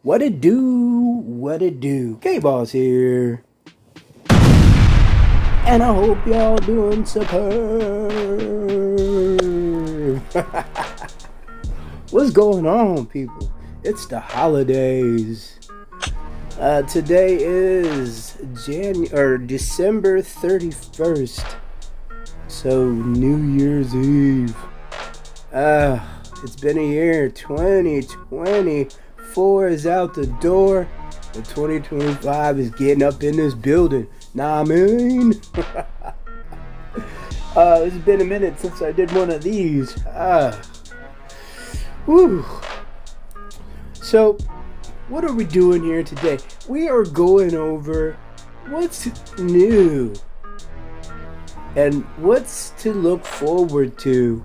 What it do? What it do? K-Boss here. And I hope y'all doing superb. What's going on, people? It's the holidays. Today is December 31st. So New Year's Eve. It's been a year. 2024 is out the door. And 2025 is getting up in this building. Nah, I mean. It's been a minute since I did one of these. Whew. So, what are we doing here today? We are going over what's new and what's to look forward to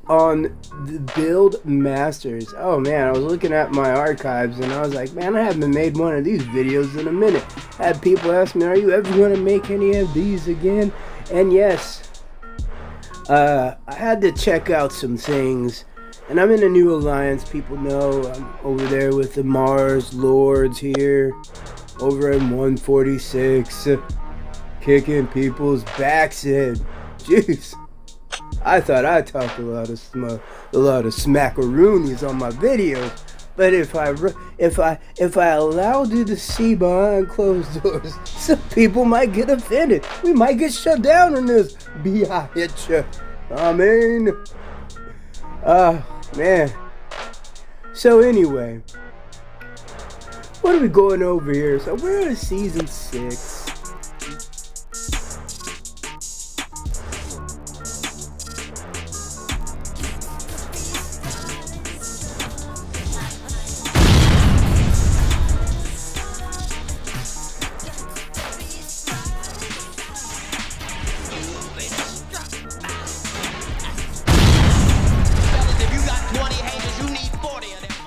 on the Build Masters. Oh man, I was looking at my archives and I was like, man, I haven't made one of these videos in a minute. I had people ask me, are you ever going to make any of these again? And yes, I had to check out some things. And I'm in a new alliance. People know I'm over there with the Mars Lords here, over in 146, kicking people's backs in. Jeez, I thought I talked a lot of smackaroonies on my videos, but if I allowed you to see behind closed doors, some people might get offended. We might get shut down in this bitch. I mean, man. So anyway, what are we going over here? So we're in season 6.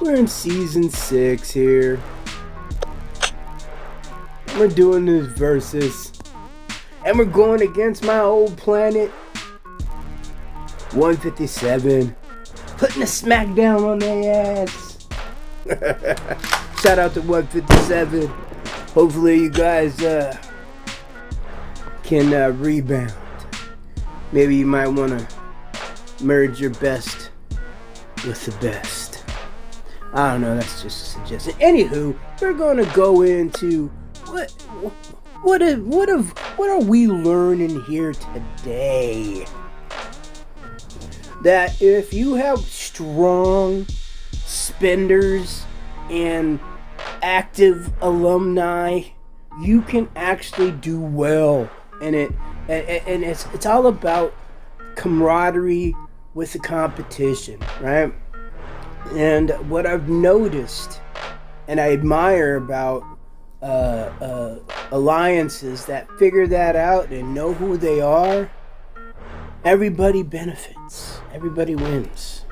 We're in season 6 here. We're doing this versus, and we're going against my old planet 157, putting a smackdown on their ass. Shout out to 157. Hopefully you guys can rebound. Maybe you might want to merge your best with the best. I don't know, that's just a suggestion. Anywho, we're gonna go into what are we learning here today? That if you have strong spenders and active alumni, you can actually do well. And it's all about camaraderie with the competition, right? And what I've noticed and I admire about alliances that figure that out and know who they are, everybody benefits. Everybody wins.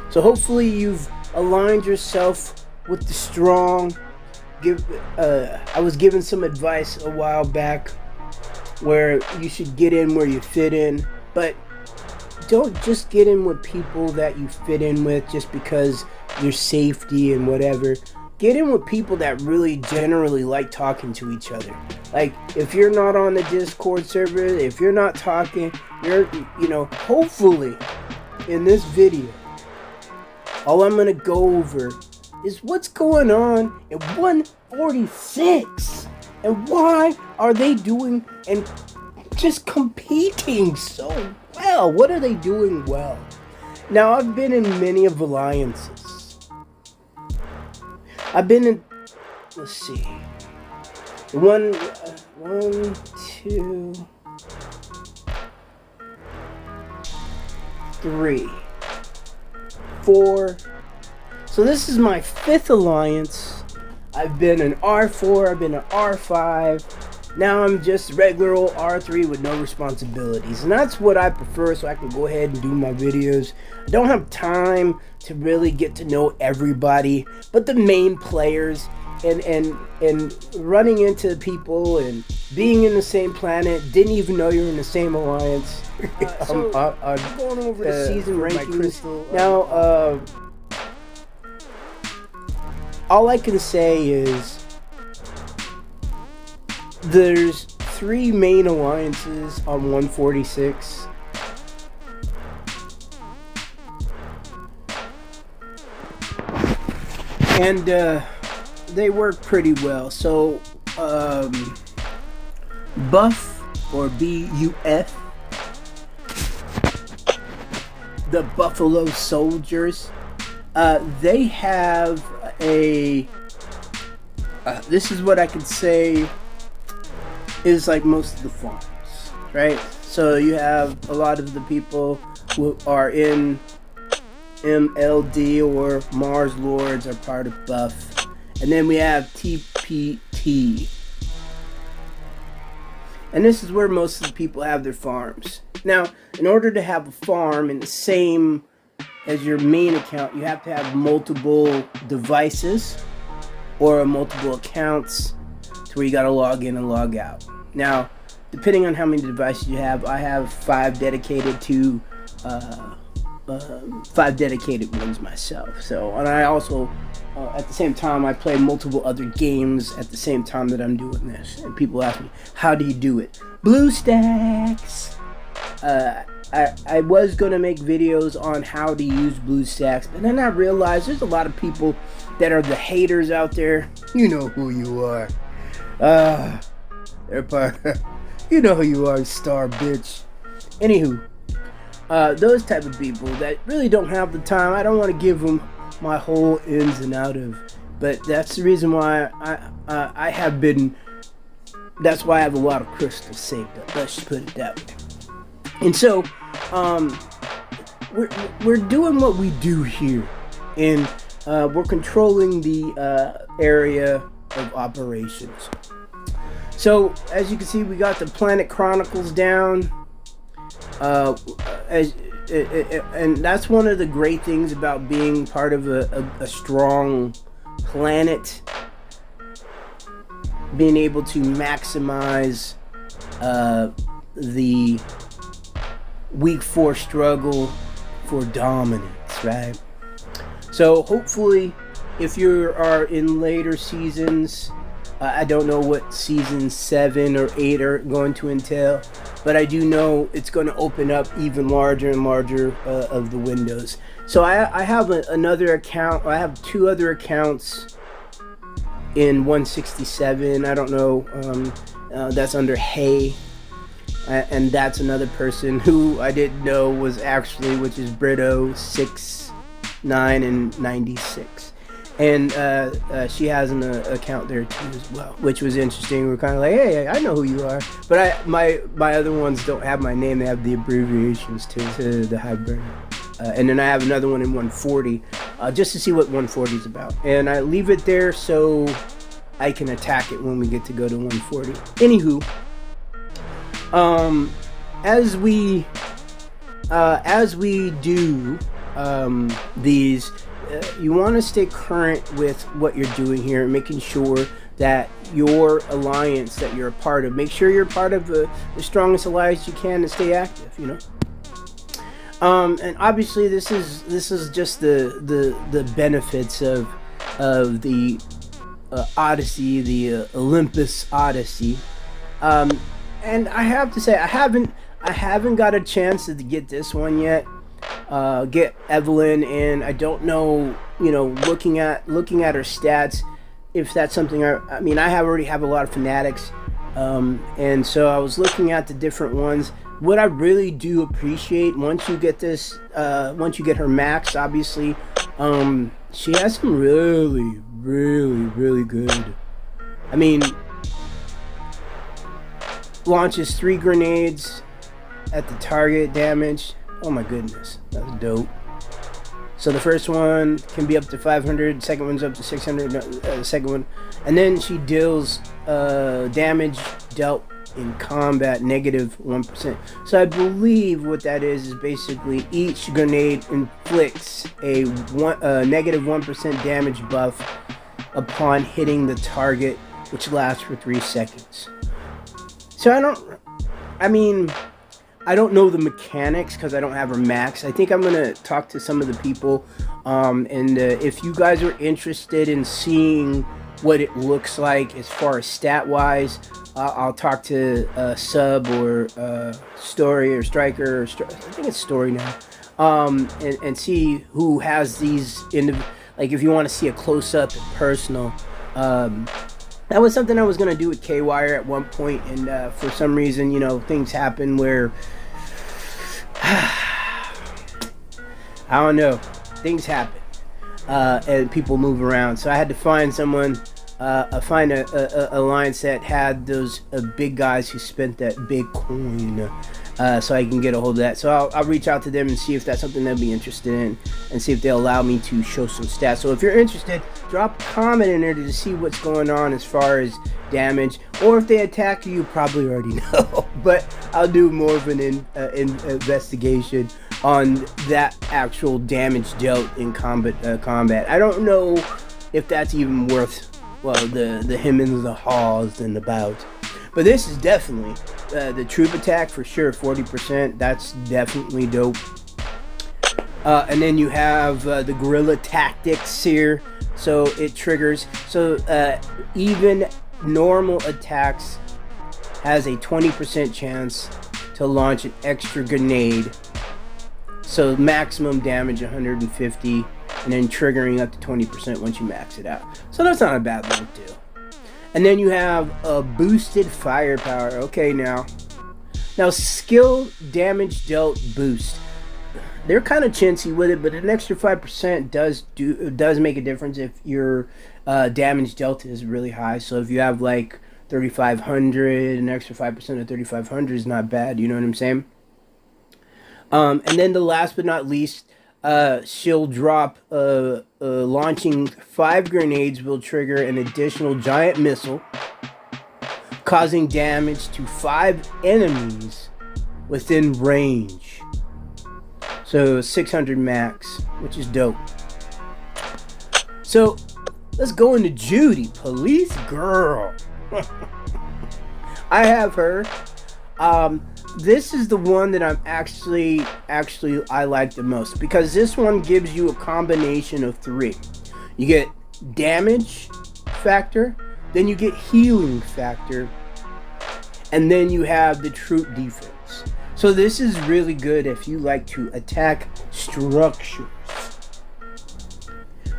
So hopefully you've aligned yourself with the strong. I was given some advice a while back where you should get in where you fit in, but don't just get in with people that you fit in with just because your safety and whatever. Get in with people that really generally like talking to each other. Like, if you're not on the Discord server, if you're not talking, hopefully in this video, all I'm going to go over is what's going on in 146 and why are they doing and just competing so well. What are they doing well? Now, I've been in many of alliances. I've been in, let's see, 1, 2, 3, 4. So this is my 5th alliance. I've been an R4, I've been an R5. Now I'm just regular old R3 with no responsibilities. And that's what I prefer, so I can go ahead and do my videos. I don't have time to really get to know everybody, but the main players, and running into people and being in the same planet, didn't even know you're in the same alliance. I'm going over the season rankings. Now, all I can say is there's 3 main alliances on 146. And they work pretty well. So Buff, or BUF, the Buffalo Soldiers, they have a this is what I could say is like most of the farms, right? So you have a lot of the people who are in MLD or Mars Lords are part of Buff. And then we have TPT. And this is where most of the people have their farms. Now, in order to have a farm in the same as your main account, you have to have multiple devices or multiple accounts to where you gotta log in and log out. Now, depending on how many devices you have, I have 5 dedicated to 5 dedicated ones myself. So, and I also at the same time I play multiple other games at the same time that I'm doing this. And people ask me, how do you do it? BlueStacks. I was gonna make videos on how to use BlueStacks, but then I realized there's a lot of people that are the haters out there. You know who you are. They're part. You know who you are, star bitch. Anywho, those type of people that really don't have the time, I don't want to give them my whole ins and out of, but that's the reason why I have been, that's why I have a lot of crystals saved up, let's just put it that way. And so we're doing what we do here, and we're controlling the area of operations. So as you can see, we got the Planet Chronicles down. And that's one of the great things about being part of a strong planet, being able to maximize the week 4 struggle for dominance, right? So hopefully, if you are in later seasons, I don't know what season 7 or 8 are going to entail, but I do know it's going to open up even larger and larger of the windows. So I have another account. I have 2 other accounts in 167. I don't know. That's under Hay. And that's another person who I didn't know was actually, which is Brito 69 and 96. And she has an account there too as well, which was interesting. We're kind of like, hey, I know who you are, but my other ones don't have my name; they have the abbreviations to the Hive burner. And then I have another one in 140, just to see what 140 is about. And I leave it there so I can attack it when we get to go to 140. Anywho, as we do these. You want to stay current with what you're doing here, making sure that your alliance that you're a part of, make sure you're part of the strongest alliance you can to stay active, you know. And obviously this is just the benefits of the Odyssey, the Olympus Odyssey. And I have to say I haven't got a chance to get this one yet. Get Evelyn, and I don't know, you know, looking at her stats, if that's something I mean, I already have a lot of fanatics, and so I was looking at the different ones. What I really do appreciate, once you get this, once you get her max, obviously, she has some really good, I mean, launches 3 grenades at the target damage. Oh my goodness, that's dope. So the first one can be up to 500, second one's up to 600, the second one. And then she deals damage dealt in combat -1%. So I believe what that is basically each grenade inflicts a -1% damage buff upon hitting the target, which lasts for 3 seconds. So I don't know the mechanics because I don't have her max. I think I'm going to talk to some of the people And if you guys are interested in seeing what it looks like as far as stat wise, I'll talk to Sub or Story or Striker or I think it's Story now, and see who has these like if you want to see a close up and personal. That was something I was gonna do with K-Wire at one point, and for some reason, you know, things happen where I don't know, things happen, and people move around. So I had to find someone, find a alliance that had those big guys who spent that big coin, so I can get a hold of that. So I'll reach out to them and see if that's something they'll be interested in, and see if they'll allow me to show some stats. So if you're interested, drop a comment in there to see what's going on as far as damage, or if they attack you, you probably already know. But I'll do more of an investigation on that actual damage dealt in combat. I don't know if that's even worth, well, the him and the haws and the bout. But this is definitely the troop attack for sure, 40%. That's definitely dope. And then you have the guerrilla tactics here. So it triggers. So even normal attacks has a 20% chance to launch an extra grenade. So maximum damage 150, and then triggering up to 20% once you max it out. So that's not a bad little deal. And then you have a boosted firepower. Okay, now skill damage dealt boost. They're kind of chintzy with it, but an extra 5% does make a difference if your damage delta is really high. So if you have like 3,500, an extra 5% of 3,500 is not bad. You know what I'm saying? And then the last but not least, she'll drop launching 5 grenades will trigger an additional giant missile, causing damage to 5 enemies within range. So 600 max, which is dope. So let's go into Judy, police girl. I have her. This is the one that I'm actually I like the most, because this one gives you a combination of 3. You get damage factor, then you get healing factor, and then you have the troop defense. So this is really good if you like to attack structures,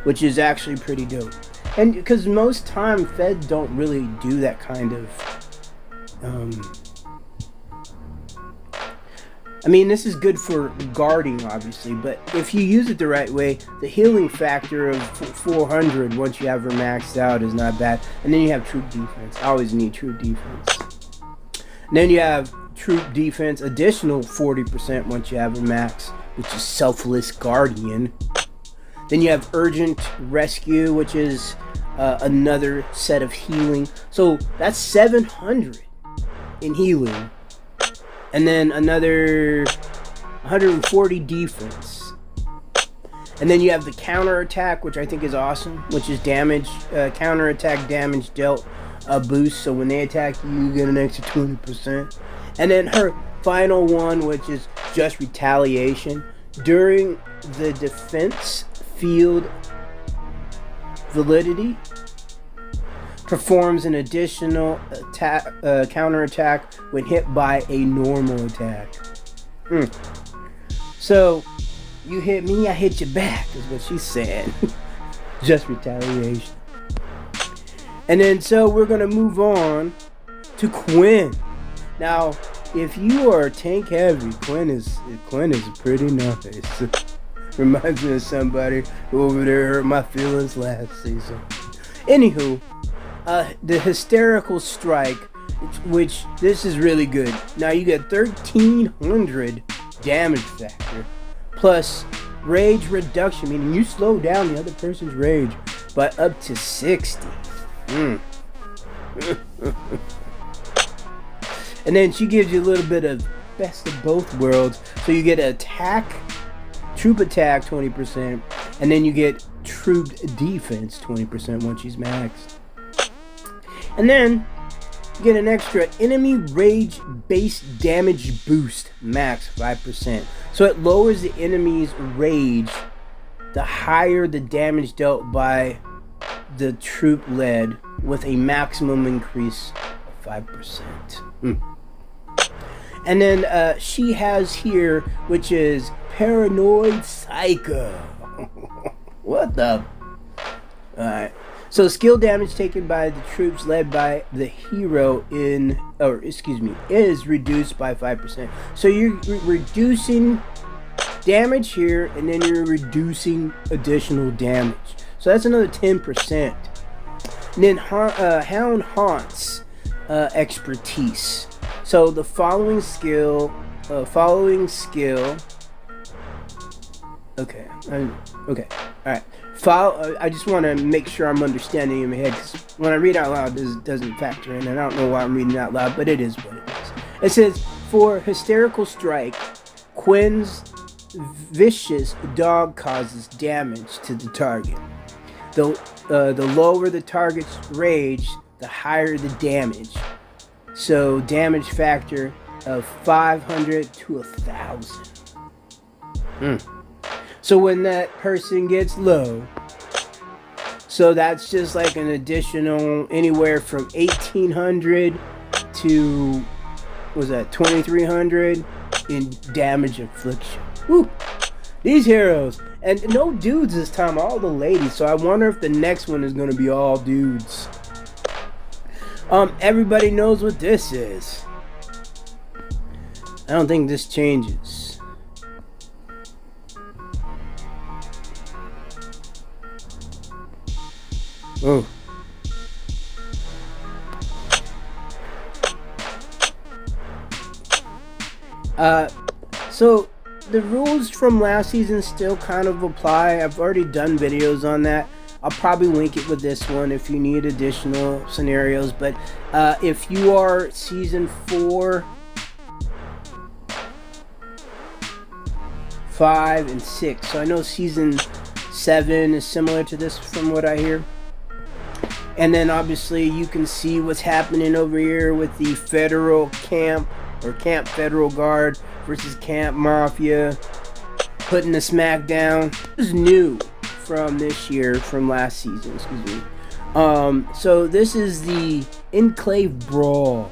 which is actually pretty dope. And because most time Fed don't really do that kind of I mean, this is good for guarding, obviously, but if you use it the right way, the healing factor of 400 once you have her maxed out is not bad. And then you have troop defense. I always need troop defense. And then you have troop defense, additional 40% once you have her max, which is selfless guardian. Then you have urgent rescue, which is another set of healing. So that's 700 in healing. And then another 140 defense. And then you have the counter attack, which I think is awesome, which is damage, counter attack damage dealt a boost. So when they attack you, you get an extra 20%. And then her final one, which is just retaliation. During the defense field validity, performs an additional attack, counter attack when hit by a normal attack. So you hit me, I hit you back, is what she said. Just retaliation. And then so we're gonna move on to Quinn. Now, if you are tank heavy, Quinn is pretty nice. Reminds me of somebody who over there hurt my feelings last season. Anywho, the hysterical strike, which this is really good. Now you get 1300 damage factor plus rage reduction, meaning you slow down the other person's rage by up to 60. And then she gives you a little bit of best of both worlds. So you get troop attack 20%, and then you get troop defense 20% once she's maxed. And then you get an extra enemy rage based damage boost, max 5%. So it lowers the enemy's rage the higher the damage dealt by the troop led, with a maximum increase of 5%. And then she has here, which is Paranoid Psycho. What the? Alright. So skill damage taken by the troops led by the hero is reduced by 5%. So you're reducing damage here, and then you're reducing additional damage. So that's another 10%. And then Hound Haunts expertise. So the following skill. Okay. Okay. All right. I just want to make sure I'm understanding in my head, because when I read out loud, this doesn't factor in, and I don't know why I'm reading out loud, but it is what it is. It says, for Hysterical Strike, Quinn's vicious dog causes damage to the target. The lower the target's rage, the higher the damage. So damage factor of 500 to 1,000. So when that person gets low, so that's just like an additional anywhere from 1,800 to, was that 2,300 in damage infliction. Woo! These heroes, and no dudes this time, all the ladies. So I wonder if the next one is going to be all dudes. Everybody knows what this is. I don't think this changes. Oh. So the rules from last season still kind of apply. I've already done videos on that. I'll probably link it with this one if you need additional scenarios. But if you are season 4, 5, and 6, so I know season 7 is similar to this from what I hear. And then obviously you can see what's happening over here with the Federal Camp, or Camp Federal Guard versus Camp Mafia, putting the smackdown. This is new from this year, from last season, excuse me. So this is the Enclave Brawl.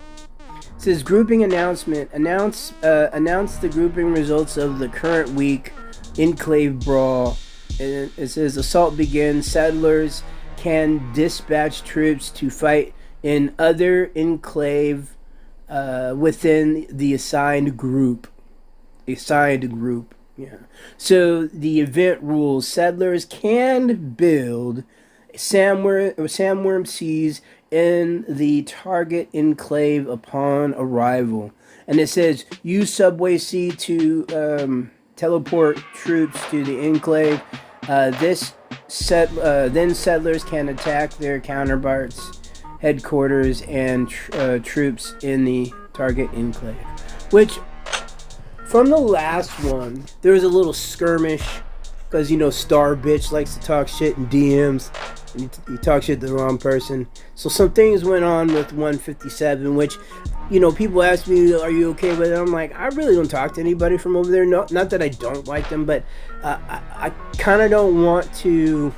It says grouping announcement. Announce the grouping results of the current week Enclave Brawl. And it says assault begins. Settlers can dispatch troops to fight in other enclave within the assigned group. Yeah. So the event rules: settlers can build sandworm seas in the target enclave upon arrival. And it says use subway C to teleport troops to the enclave. Then settlers can attack their counterparts' headquarters and troops in the target enclave. Which, from the last one, there was a little skirmish, because Star Bitch likes to talk shit in DMs, and you talk shit to the wrong person. So some things went on with 157, which people ask me, are you okay with it? I'm like, I really don't talk to anybody from over there. No, not that I don't like them, but I kind of don't want to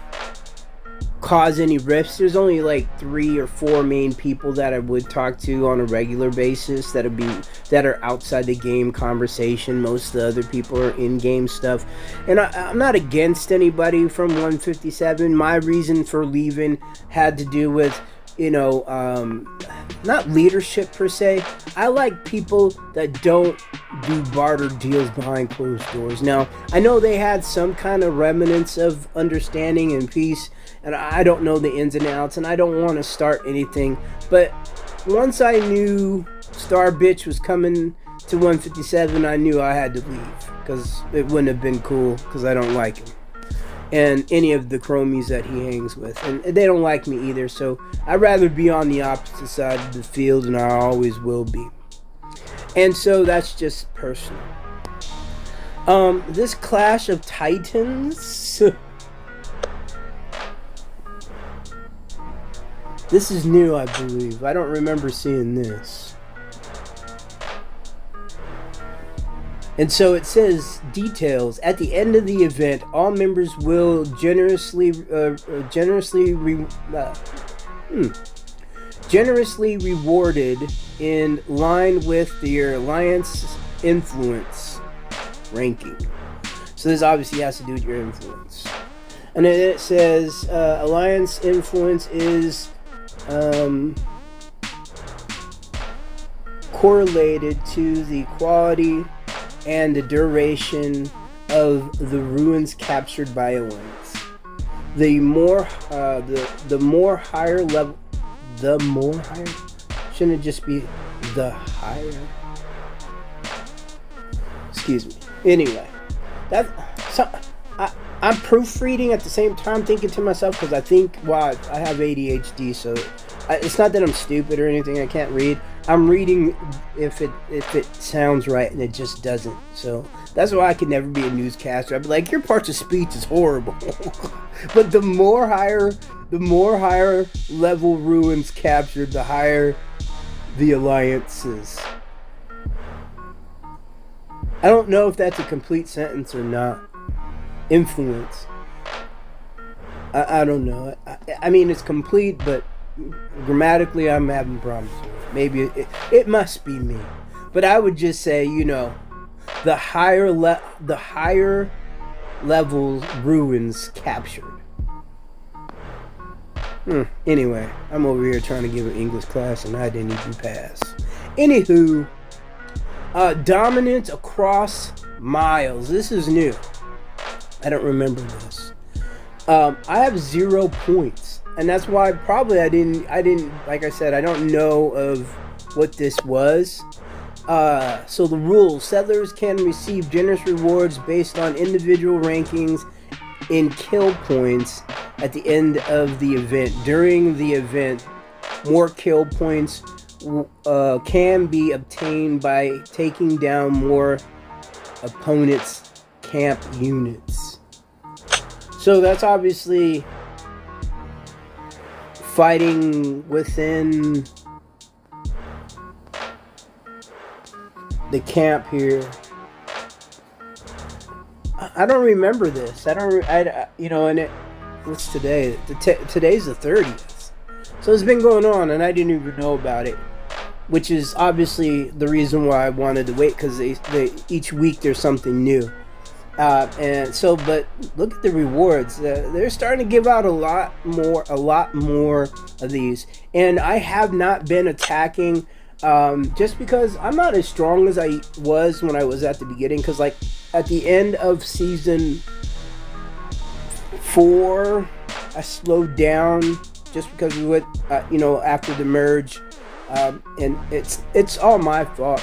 cause any rifts. There's only like 3 or 4 main people that I would talk to on a regular basis that are outside the game conversation. Most of the other people are in-game stuff. And I'm not against anybody from 157. My reason for leaving had to do with not leadership per se. I like people that don't do barter deals behind closed doors. Now, I know they had some kind of remnants of understanding and peace, and I don't know the ins and outs, and I don't want to start anything. But once I knew Star Bitch was coming to 157, I knew I had to leave, because it wouldn't have been cool, because I don't like him. And any of the chromies that he hangs with. And they don't like me either, so I'd rather be on the opposite side of the field, and I always will be. And so that's just personal. This Clash of Titans... this is new, I believe. I don't remember seeing this. And so it says details. At the end of the event, all members will generously rewarded in line with their alliance influence ranking. So this obviously has to do with your influence. And then it says alliance influence is correlated to the quality and the duration of the ruins captured by alliance. The more higher level, shouldn't it just be the higher? Excuse me. Anyway, I'm proofreading at the same time, thinking to myself, because I think, wow, I have ADHD, so it's not that I'm stupid or anything. I can't read. I'm reading if it sounds right, and it just doesn't. So that's why I could never be a newscaster. I'd be like, your parts of speech is horrible. But the more higher level ruins captured, the higher the alliances. I don't know if that's a complete sentence or not. Influence. I don't know. I mean, it's complete, but grammatically I'm having problems with it. Maybe it must be me. But I would just say, the higher level ruins captured. Anyway, I'm over here trying to give an English class and I didn't even pass. Anywho, dominance across miles. This is new. I don't remember this. I have 0 points, and that's why probably I didn't. Like I said, I don't know of what this was. So the rules: settlers can receive generous rewards based on individual rankings in kill points at the end of the event. During the event, more kill points can be obtained by taking down more opponents' camp units. So that's obviously fighting within the camp here. I don't remember this. And what's today? Today's the 30th. So it's been going on and I didn't even know about it. Which is obviously the reason why I wanted to wait, because they each week there's something new. And so, but look at the rewards. They're starting to give out a lot more of these. And I have not been attacking just because I'm not as strong as I was when I was at the beginning. Because like at the end of season 4, I slowed down just because we went, after the merge. And it's all my fault.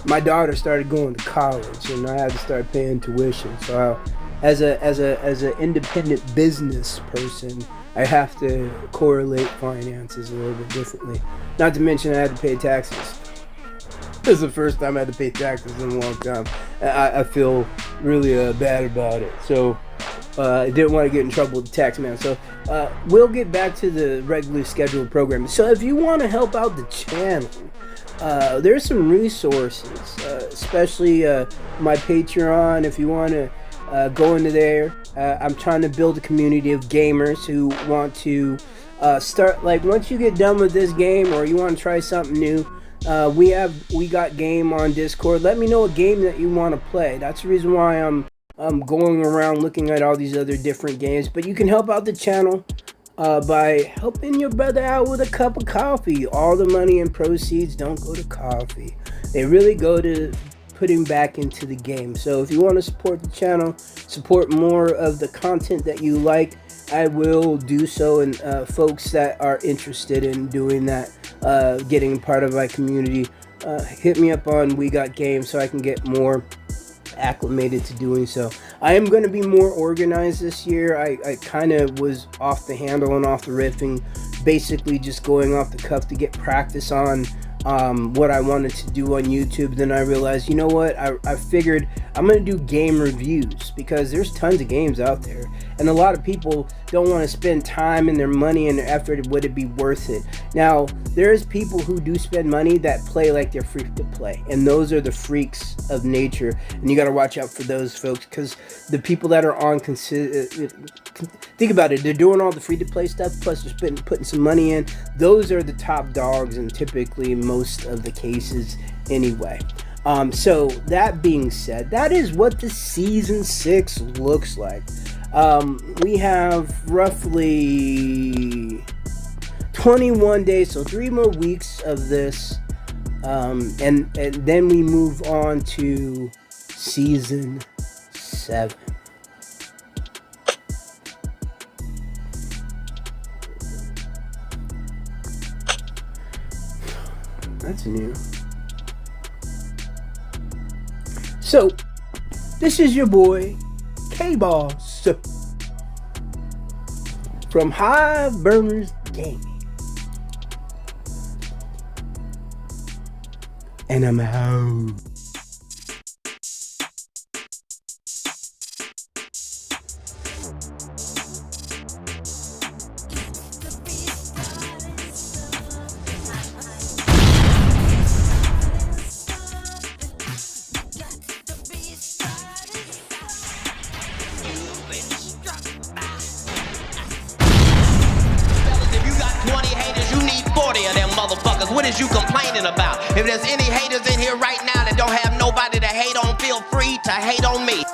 My daughter started going to college, and I had to start paying tuition. So, as an independent business person, I have to correlate finances a little bit differently. Not to mention, I had to pay taxes. This is the first time I had to pay taxes in a long time. I feel really bad about it. So, I didn't want to get in trouble with the tax man. So, we'll get back to the regularly scheduled programming. So, if you want to help out the channel, there's some resources, especially my Patreon. If you want to go into there, I'm trying to build a community of gamers who want to start. Like once you get done with this game, or you want to try something new, we got game on Discord. Let me know a game that you want to play. That's the reason why I'm going around looking at all these other different games. But you can help out the channel by helping your brother out with a cup of coffee. All the money and proceeds don't go to coffee. They really go to putting back into the game. So if you want to support the channel, support more of the content that you like, I will do so. And folks that are interested in doing that, getting part of my community, hit me up on We Got Games so I can get more acclimated to doing so. I am going to be more organized this year. I kind of was off the handle and off the riffing, basically just going off the cuff to get practice on what I wanted to do on YouTube. Then I realized, you know what, I figured I'm going to do game reviews, because there's tons of games out there, and a lot of people don't want to spend time and their money and their effort. Would it be worth it? Now, there's people who do spend money that play like they're free to play, and those are the freaks of nature, and you got to watch out for those folks, because the people that are on think about it, they're doing all the free to play stuff, plus they're putting some money in. Those are the top dogs, and typically most of the cases anyway. So that being said, that is what the season 6 looks like. We have roughly 21 days, so 3 more weeks of this, and then we move on to season 7. That's new. So, this is your boy, K-Boss, from Hive Burners Gaming. And I'm out. Motherfuckers, what is you complaining about? If there's any haters in here right now that don't have nobody to hate on, feel free to hate on me.